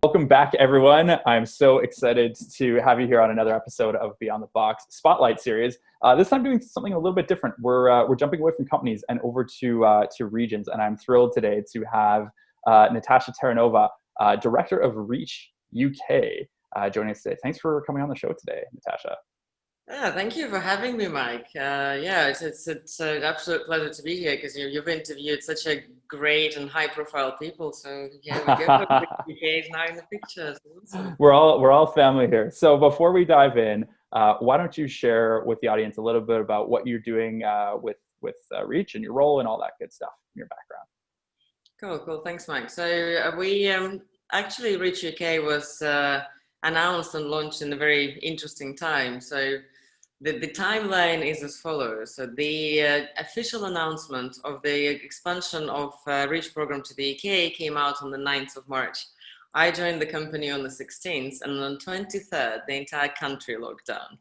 Welcome back, everyone. I'm so excited to have you here on another episode of Beyond the Box Spotlight series. This time, doing something a little bit different. We're jumping away from companies and over to regions, and I'm thrilled today to have Natasha Terinova, Director of Reach UK, joining us today. Thanks for coming on the show today, Natasha. Thank you for having me, Mike. It's an absolute pleasure to be here because you've interviewed such a great and high-profile people. So yeah, we go for the UK now in the pictures. Awesome. We're all family here. So before we dive in, why don't you share with the audience a little bit about what you're doing with Reach and your role and all that good stuff, your background. Cool. Thanks, Mike. So we actually Reach UK was announced and launched in a very interesting time. So the timeline is as follows. So the official announcement of the expansion of Reach program to the UK came out on the 9th of March. I joined the company on the 16th, and on the 23rd, the entire country locked down.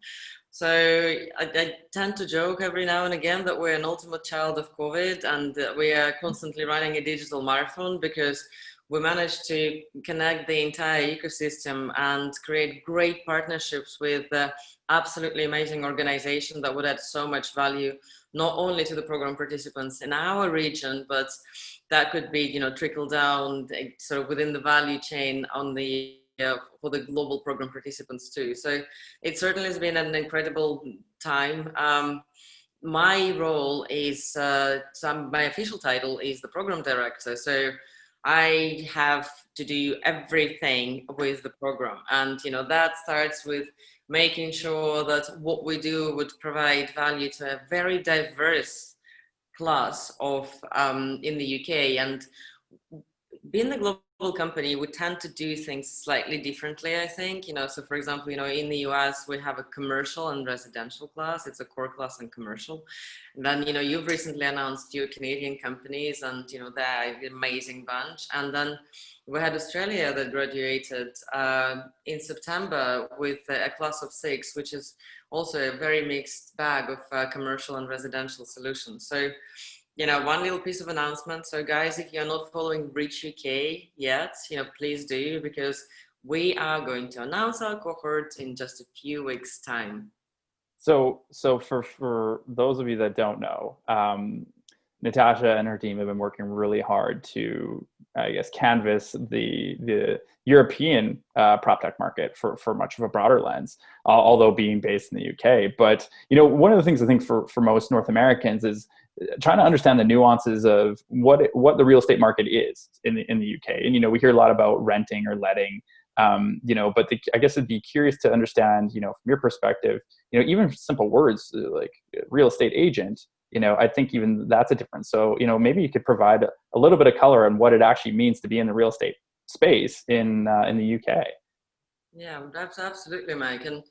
So I tend to joke every now and again that we're an ultimate child of COVID, and we are constantly running a digital marathon because we managed to connect the entire ecosystem and create great partnerships with absolutely amazing organizations that would add so much value, not only to the program participants in our region, but that could be, trickle down sort of within the value chain on the for the global program participants too. So it certainly has been an incredible time. My role is, my official title is the program director. So I have to do everything with the program. And, that starts with making sure that what we do would provide value to a very diverse class of in the UK. And being the global company, we tend to do things slightly differently, I think. So for example, in the US, we have a commercial and residential class. It's a core class and commercial. And then, you've recently announced your Canadian companies, and, they're an amazing bunch. And then we had Australia that graduated in September with a class of 6, which is also a very mixed bag of commercial and residential solutions. So one little piece of announcement. So guys, if you're not following Reach UK yet, please do, because we are going to announce our cohort in just a few weeks' time. So for those of you that don't know, Natasha and her team have been working really hard to, I guess, canvas the European prop tech market for much of a broader lens, although being based in the UK. But one of the things I think for most North Americans is trying to understand the nuances of what the real estate market is in the UK. And we hear a lot about renting or letting, but I guess I'd be curious to understand, from your perspective, even simple words like real estate agent. I think even that's a difference. So, maybe you could provide a little bit of color on what it actually means to be in the real estate space in the UK. Yeah, that's absolutely, Mike. And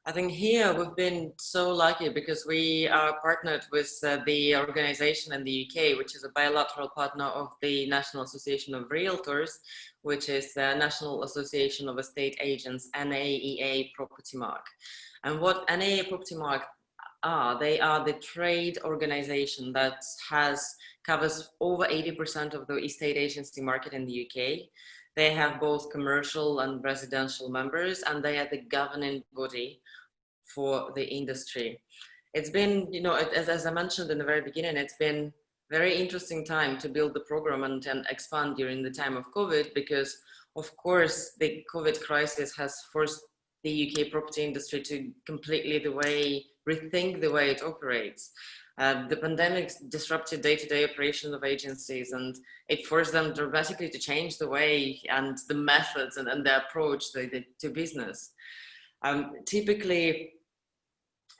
I think here we've been so lucky because we are partnered with the organization in the UK, which is a bilateral partner of the National Association of Realtors, which is the National Association of Estate Agents, NAEA Property Mark. And what NAEA Property Mark they are the trade organization that covers over 80% of the estate agency market in the UK. They have both commercial and residential members, and they are the governing body for the industry. It's been, as I mentioned in the very beginning, it's been very interesting time to build the program and expand during the time of COVID, because of course the COVID crisis has forced the UK property industry to completely rethink the way it operates. The pandemic disrupted day-to-day operation of agencies, and it forced them dramatically to change the way and the methods and the approach to business. Typically,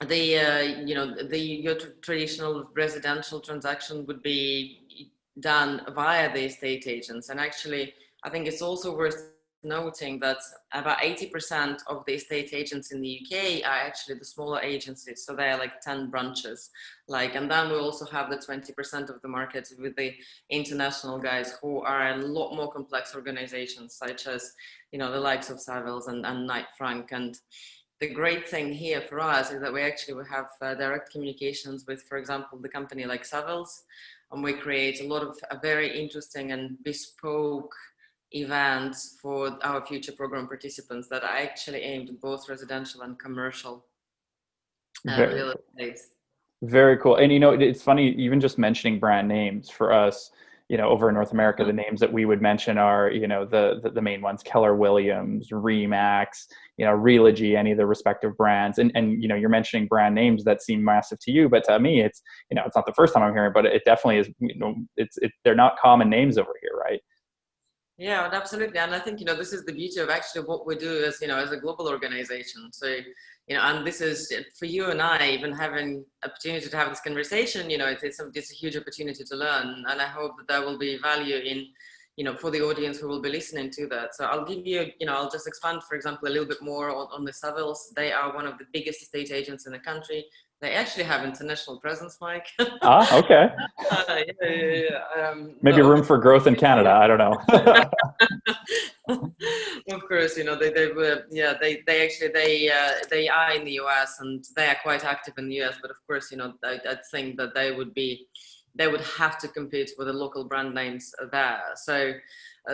your traditional residential transaction would be done via the estate agents, and actually, I think it's also worth noting that about 80% of the estate agents in the UK are actually the smaller agencies. So they are like 10 branches. And then we also have the 20% of the market with the international guys who are a lot more complex organizations, such as, the likes of Savills and Knight Frank. And the great thing here for us is that we have direct communications with, for example, the company like Savills, and we create a lot of very interesting and bespoke events for our future program participants that are actually aimed at both residential and commercial Very real cool. estate. Very cool. And it's funny, even just mentioning brand names for us, over in North America, the names that we would mention are, the main ones: Keller Williams, Remax, Realogy, any of the respective brands. And you're mentioning brand names that seem massive to you, but to me, it's not the first time I'm hearing, but it definitely is. They're not common names over here, right? Yeah, absolutely. And I think, this is the beauty of actually what we do as, as a global organization. So, and this is for you and I, even having opportunity to have this conversation, it's a huge opportunity to learn. And I hope that there will be value in, for the audience who will be listening to that. So I'll give you, I'll just expand, for example, a little bit more on the Savills. They are one of the biggest estate agents in the country. They actually have international presence, Mike. Okay. Maybe room for growth in Canada. I don't know. Of course, they were, yeah, they actually, they are in the US and they are quite active in the US, but of course, I think that they would have to compete with the local brand names there. So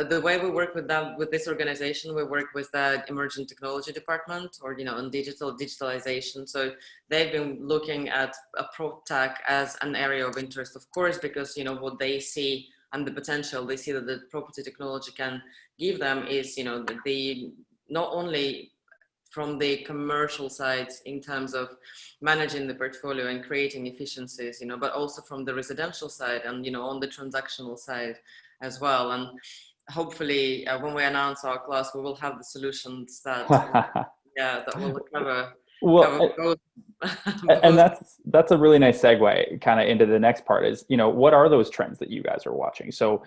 the way we work with them, with this organization, we work with the emerging technology department, or on digitalization. So they've been looking at a prop tech as an area of interest, of course, because what they see and the potential they see that the property technology can give them is the not only from the commercial side in terms of managing the portfolio and creating efficiencies, but also from the residential side and on the transactional side as well. And hopefully when we announce our class, we will have the solutions that that will cover Well, both. and that's a really nice segue kind of into the next part is, what are those trends that you guys are watching? So,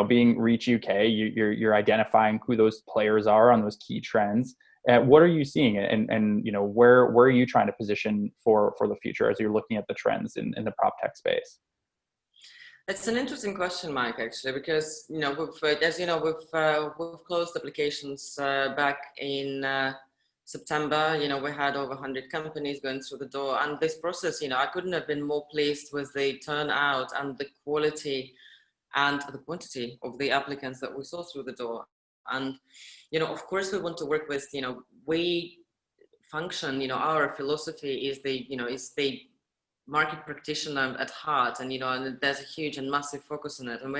being Reach UK, you're identifying who those players are on those key trends. What are you seeing, and where are you trying to position for the future as you're looking at the trends in the prop tech space? It's an interesting question, Mike, actually, because we've closed applications back in September. We had over 100 companies going through the door, and this process, I couldn't have been more pleased with the turnout and the quality and the quantity of the applicants that we saw through the door. And of course, we want to work with we function. Our philosophy is the market practitioner at heart, and and there's a huge and massive focus on it. And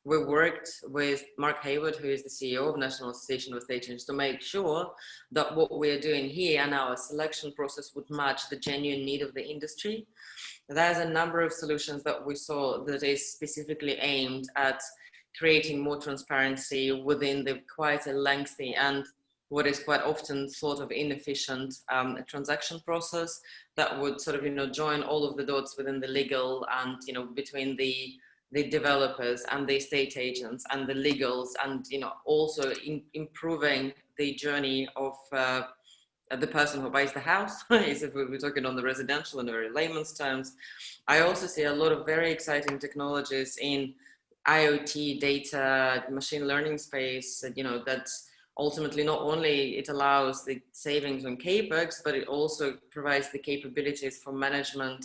we worked with Mark Hayward, who is the CEO of National Association of Estate Agents, to make sure that what we're doing here and our selection process would match the genuine need of the industry. There's a number of solutions that we saw that is specifically aimed at creating more transparency within the quite a lengthy and what is quite often thought of inefficient transaction process that would sort of, join all of the dots within the legal and, between the developers and the estate agents and the legals, and, also improving the journey of the person who buys the house, is if we're talking on the residential in very layman's terms. I also see a lot of very exciting technologies in IoT data, machine learning space, that's ultimately not only it allows the savings on capex, but it also provides the capabilities for management,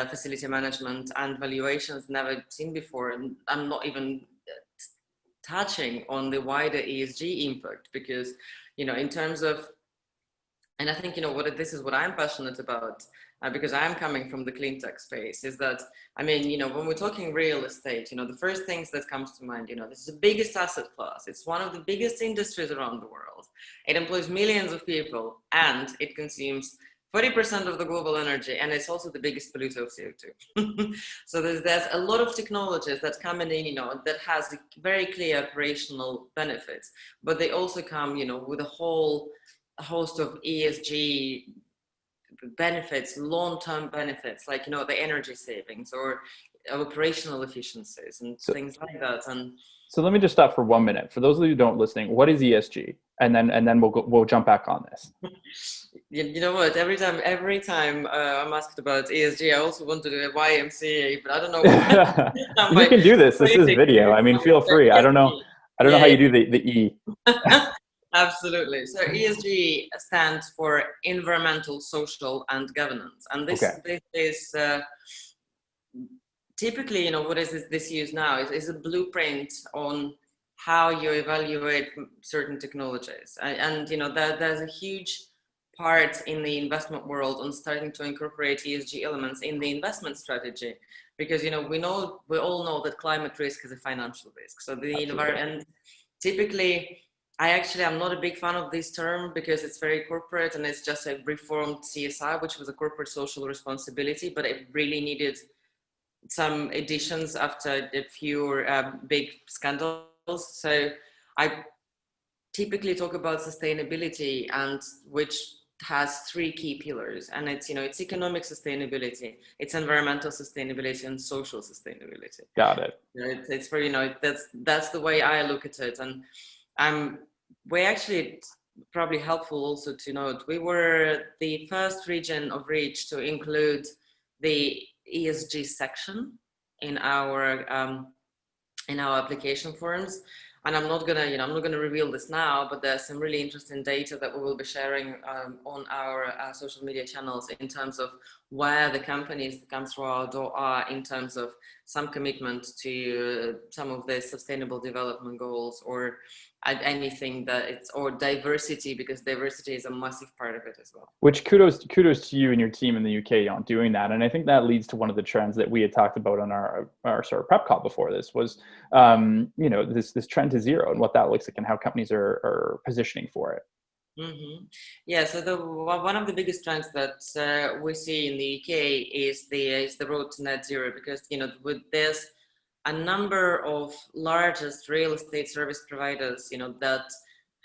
facility management and valuations never seen before. And I'm not even touching on the wider ESG impact, because, in terms of, and I think, this is what I'm passionate about, because I'm coming from the clean tech space, is that, when we're talking real estate, the first things that comes to mind, this is the biggest asset class. It's one of the biggest industries around the world. It employs millions of people, and it consumes 40% of the global energy, and it's also the biggest polluter of CO2. So there's a lot of technologies that come in, that has very clear operational benefits, but they also come, with a host of ESG benefits, long-term benefits, like the energy savings or operational efficiencies and things like that. And so let me just stop for 1 minute. For those of you who don't listening, what is ESG? And then we'll jump back on this. You know what? Every time I'm asked about ESG, I also want to do a YMCA, but I don't know. You can do this. This is video. Feel free. I don't know how you do the E. Absolutely. So ESG stands for environmental, social, and governance. And this is typically, what is this used now? Is a blueprint on how you evaluate certain technologies. And there's a huge part in the investment world on starting to incorporate ESG elements in the investment strategy, because we all know that climate risk is a financial risk. So the environment, typically, I'm not a big fan of this term because it's very corporate and it's just a reformed CSI, which was a corporate social responsibility, but it really needed some additions after a few big scandals. So I typically talk about sustainability, and which has three key pillars, and it's economic sustainability, it's environmental sustainability, and social sustainability. Got it. It's very, that's the way I look at it. And we actually, probably helpful also to note, we were the first region of Reach to include the ESG section in our application forms. And I'm not gonna reveal this now, but there's some really interesting data that we will be sharing on our social media channels in terms of where the companies that come through our door are in terms of some commitment to some of the sustainable development goals, or anything or diversity, because diversity is a massive part of it as well. Which kudos to you and your team in the UK on doing that. And I think that leads to one of the trends that we had talked about on our sort of prep call before this was, this trend to zero and what that looks like and how companies are positioning for it. Mm-hmm. Yeah, so one of the biggest trends that we see in the UK is the road to net zero, because there's a number of largest real estate service providers that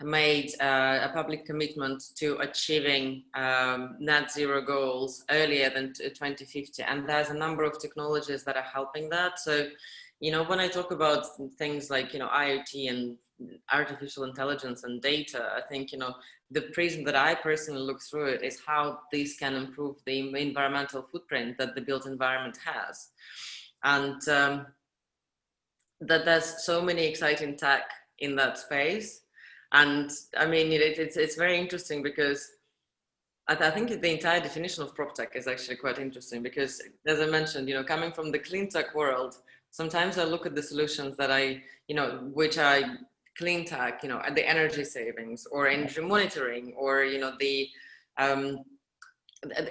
made a public commitment to achieving net zero goals earlier than 2050, and there's a number of technologies that are helping that. So when I talk about things like IoT and artificial intelligence and data, I think the prism that I personally look through it is how these can improve the environmental footprint that the built environment has. And that there's so many exciting tech in that space. And I mean, it's very interesting because I think the entire definition of prop tech is actually quite interesting, because as I mentioned, coming from the clean tech world, sometimes I look at the solutions that which are clean tech, the energy savings or energy monitoring, or the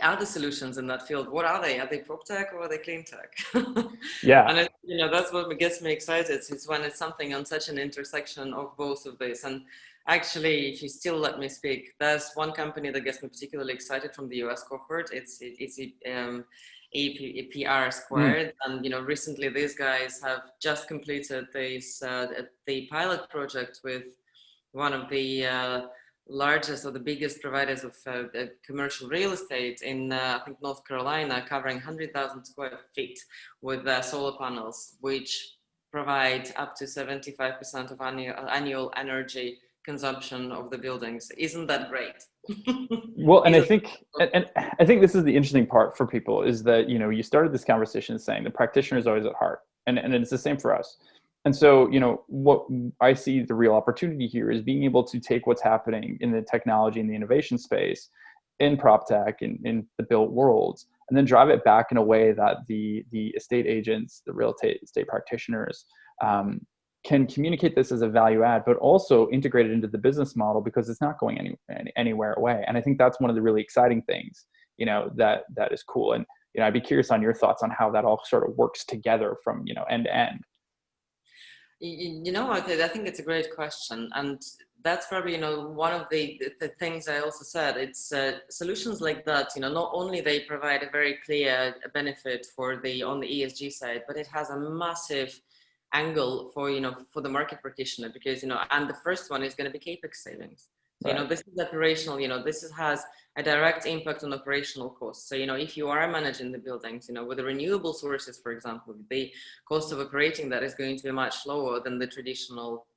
other solutions in that field. What are they? Are they prop tech or are they clean tech? Yeah. And that's what gets me excited, is when it's something on such an intersection of both of this. And actually, if you still let me speak, there's one company that gets me particularly excited from the US cohort. It's APR squared. And recently these guys have just completed the pilot project with one of the largest or the biggest providers of commercial real estate in I think North Carolina, covering 100,000 square feet with solar panels, which provide up to 75% of annual energy consumption of the buildings. Isn't that great? Well, and I think this is the interesting part for people, is that you started this conversation saying the practitioner is always at heart, and it's the same for us. And so, what I see the real opportunity here is being able to take what's happening in the technology and the innovation space in prop tech and in the built worlds, and then drive it back in a way that the estate agents, the real estate practitioners, can communicate this as a value add, but also integrate it into the business model, because it's not going anywhere away. And I think that's one of the really exciting things, that is cool. And I'd be curious on your thoughts on how that all sort of works together from end to end. I think it's a great question, and that's probably one of the things I also said. It's solutions like that. Not only they provide a very clear benefit on the ESG side, but it has a massive angle for the market practitioner, because and the first one is going to be capex savings. So, right. This is operational. This has a direct impact on operational costs. So if you are managing the buildings, with the renewable sources, for example, the cost of operating that is going to be much lower than the traditional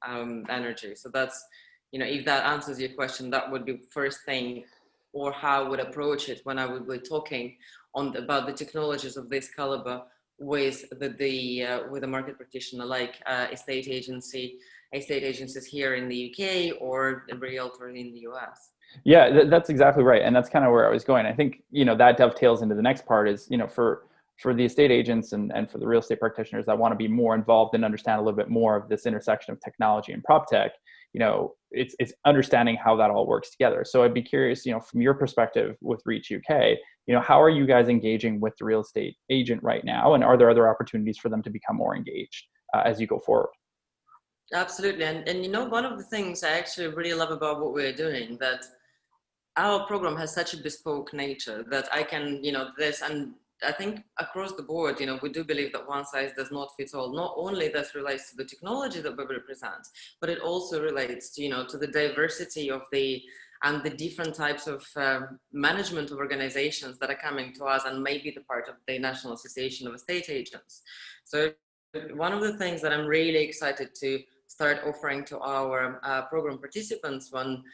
energy. So that's if that answers your question, that would be first thing, or how I would approach it when I would be talking about the technologies of this caliber with with a market practitioner, like estate agencies here in the UK or a realtor in the US. Yeah, that's exactly right. And that's kind of where I was going. I think, that dovetails into the next part is, for for the estate agents and for the real estate practitioners that want to be more involved and understand a little bit more of this intersection of technology and prop tech, it's understanding how that all works together. So I'd be curious, from your perspective with Reach UK, how are you guys engaging with the real estate agent right now? And are there other opportunities for them to become more engaged as you go forward? Absolutely. And one of the things I actually really love about what we're doing, that our program has such a bespoke nature that I can, this, and I think across the board, we do believe that one size does not fit all. Not only that relates to the technology that we represent, but it also relates to the diversity of the different types of management of organizations that are coming to us and may be the part of the National Association of Estate Agents. So one of the things that I'm really excited to start offering to our program participants when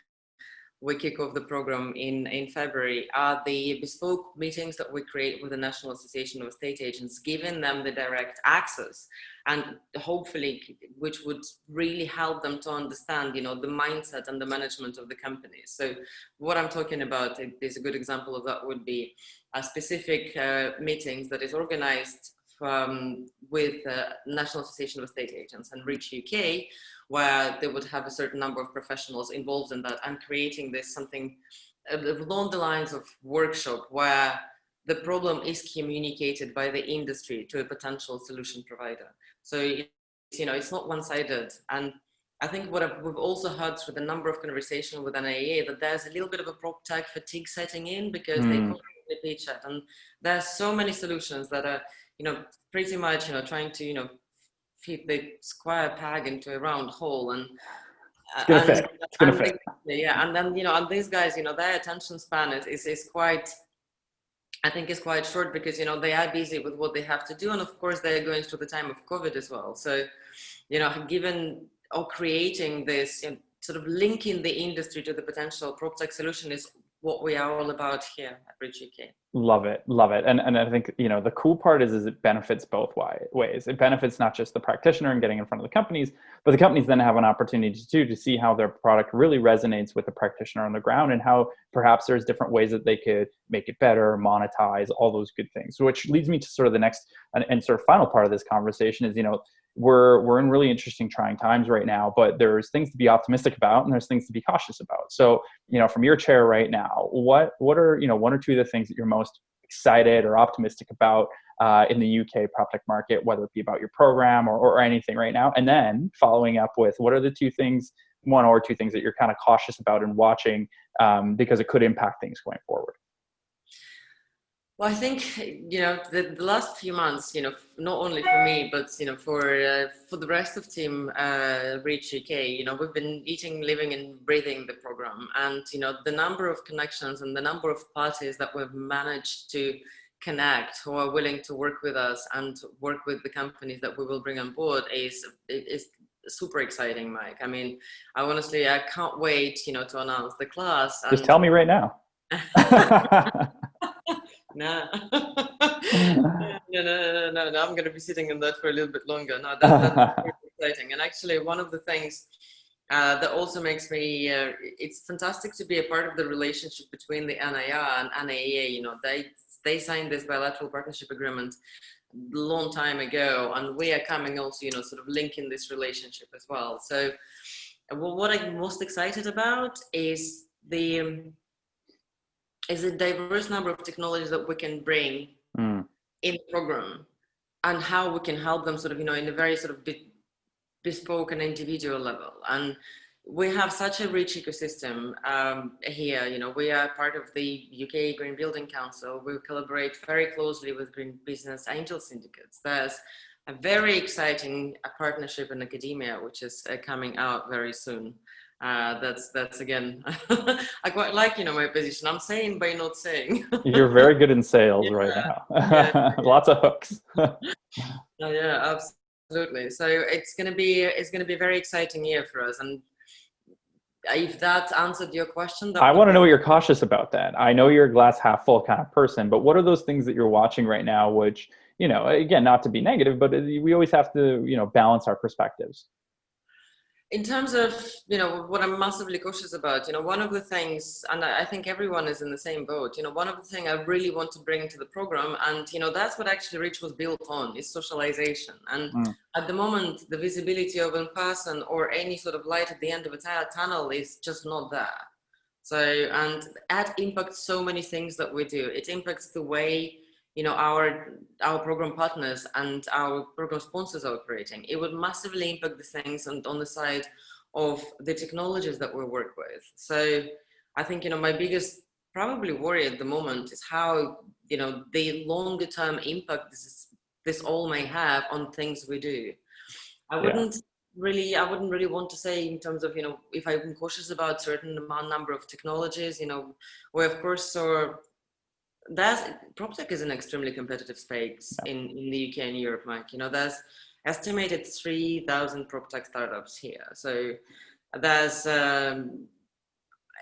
we kick off the program in February are the bespoke meetings that we create with the National Association of Estate Agents, giving them the direct access and hopefully which would really help them to understand, the mindset and the management of the companies. So what I'm talking about is a good example of that would be a specific meetings that is organized with National Association of Estate Agents and Reach UK, where they would have a certain number of professionals involved in that and creating this something along the lines of workshop where the problem is communicated by the industry to a potential solution provider. So it's not one-sided. And I think we've also heard through the number of conversations with NAA that there's a little bit of a prop tech fatigue setting in because they constantly pitch it, and there's so many solutions that are pretty much trying to fit the square peg into a round hole, and it's gonna fit. It's gonna fit. Yeah, and then and these guys, their attention span is quite, I think, is quite short because they are busy with what they have to do, and of course they're going through the time of COVID as well. So given or creating this sort of linking the industry to the potential prop tech solution is what we are all about here at Reach UK. Love it. And I think, the cool part is it benefits both ways. It benefits not just the practitioner and getting in front of the companies, but the companies then have an opportunity to see how their product really resonates with the practitioner on the ground and how perhaps there's different ways that they could make it better, monetize, all those good things. Which leads me to sort of the next and sort of final part of this conversation is, we're in really interesting, trying times right now, but there's things to be optimistic about and there's things to be cautious about. So, from your chair right now, what are, one or two of the things that you're most excited or optimistic about in the UK prop tech market, whether it be about your program or anything right now? And then following up with what are the one or two things that you're kind of cautious about and watching because it could impact things going forward? Well, I think, the last few months, not only for me, but, for the rest of team Reach UK, we've been eating, living and breathing the program. And, the number of connections and the number of parties that we've managed to connect who are willing to work with us and work with the companies that we will bring on board is super exciting, Mike. I mean, I can't wait, to announce the class. Just tell me right now. No. No, I'm going to be sitting in that for a little bit longer. No, that's very exciting. And actually, one of the things that also makes me, it's fantastic to be a part of the relationship between the NIR and NAA. They signed this bilateral partnership agreement a long time ago, and we are coming also, sort of linking this relationship as well. So what I'm most excited about is a diverse number of technologies that we can bring in the program and how we can help them sort of, in a very sort of bespoke and individual level. And we have such a rich ecosystem here. We are part of the UK Green Building Council. We collaborate very closely with Green Business Angel Syndicates. There's a very exciting partnership in academia, which is coming out very soon. That's again, I quite like, my position. I'm saying by not saying. You're very good in sales right now. Lots of hooks. Yeah, absolutely. So it's going to be a very exciting year for us. And if that answered your question, I want to know what you're cautious about then. I know you're a glass half full kind of person, but what are those things that you're watching right now, which, again, not to be negative, but we always have to, balance our perspectives. In terms of, what I'm massively cautious about, one of the things, and I think everyone is in the same boat, one of the things I really want to bring to the program, and, that's what actually Reach was built on, is socialization. And at the moment, the visibility of in person or any sort of light at the end of a tunnel is just not there. So, and that impacts so many things that we do. It impacts the way, our program partners and our program sponsors are operating. It would massively impact the things on the side of the technologies that we work with. So I think, my biggest probably worry at the moment is how, the longer term impact this all may have on things we do. I wouldn't really want to say in terms of, if I'm cautious about certain number of technologies, we of course saw that PropTech is an extremely competitive space in the UK and Europe, Mike. There's estimated 3,000 PropTech startups here. So there's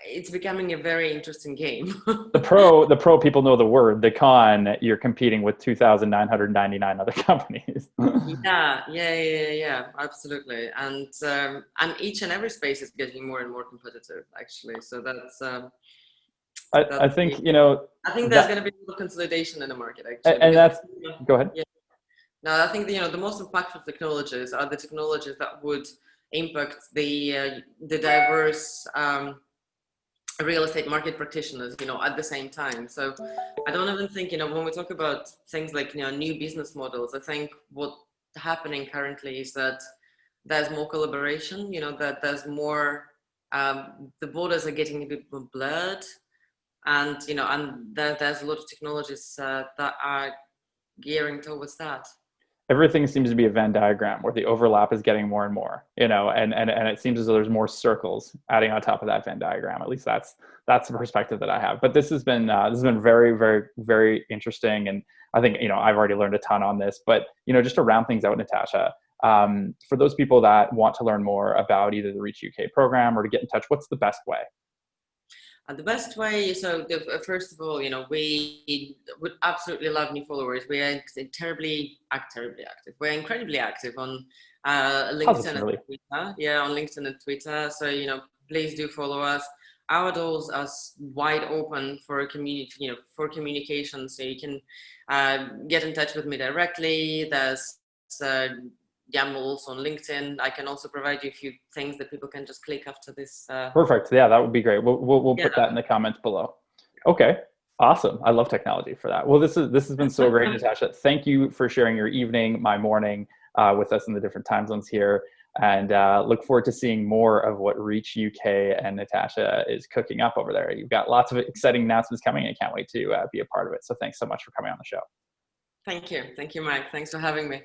it's becoming a very interesting game. The pro people know the word. The con, you're competing with 2,999 other companies. yeah, absolutely. And each and every space is getting more and more competitive, actually. So that's I think, I think there's going to be a little consolidation in the market, actually. And that's, go ahead. Yeah. No, I think, the most impactful technologies are the technologies that would impact the diverse real estate market practitioners, at the same time. So I don't even think, when we talk about things like, new business models, I think what's happening currently is that there's more collaboration, that there's more, the borders are getting a bit more blurred. And, and there's a lot of technologies that are gearing towards that. Everything seems to be a Venn diagram where the overlap is getting more and more, and it seems as though there's more circles adding on top of that Venn diagram. At least that's the perspective that I have. But this has been very, very, very interesting. And I think, I've already learned a ton on this, but, just to round things out, Natasha, for those people that want to learn more about either the Reach UK program or to get in touch, what's the best way? The best way, so first of all, we would absolutely love new followers. We are terribly active. We're incredibly active on LinkedIn and Twitter. Yeah, on LinkedIn and Twitter. So, please do follow us. Our doors are wide open for community, for communication. So you can get in touch with me directly. There's I'm also on LinkedIn. I can also provide you a few things that people can just click after this. Perfect. Yeah, that would be great. We'll put that in the comments below. Okay. Awesome. I love technology for that. Well, this has been so great, Natasha. Thank you for sharing your evening, my morning with us in the different time zones here. And look forward to seeing more of what Reach UK and Natasha is cooking up over there. You've got lots of exciting announcements coming. I can't wait to be a part of it. So thanks so much for coming on the show. Thank you. Thank you, Mike. Thanks for having me.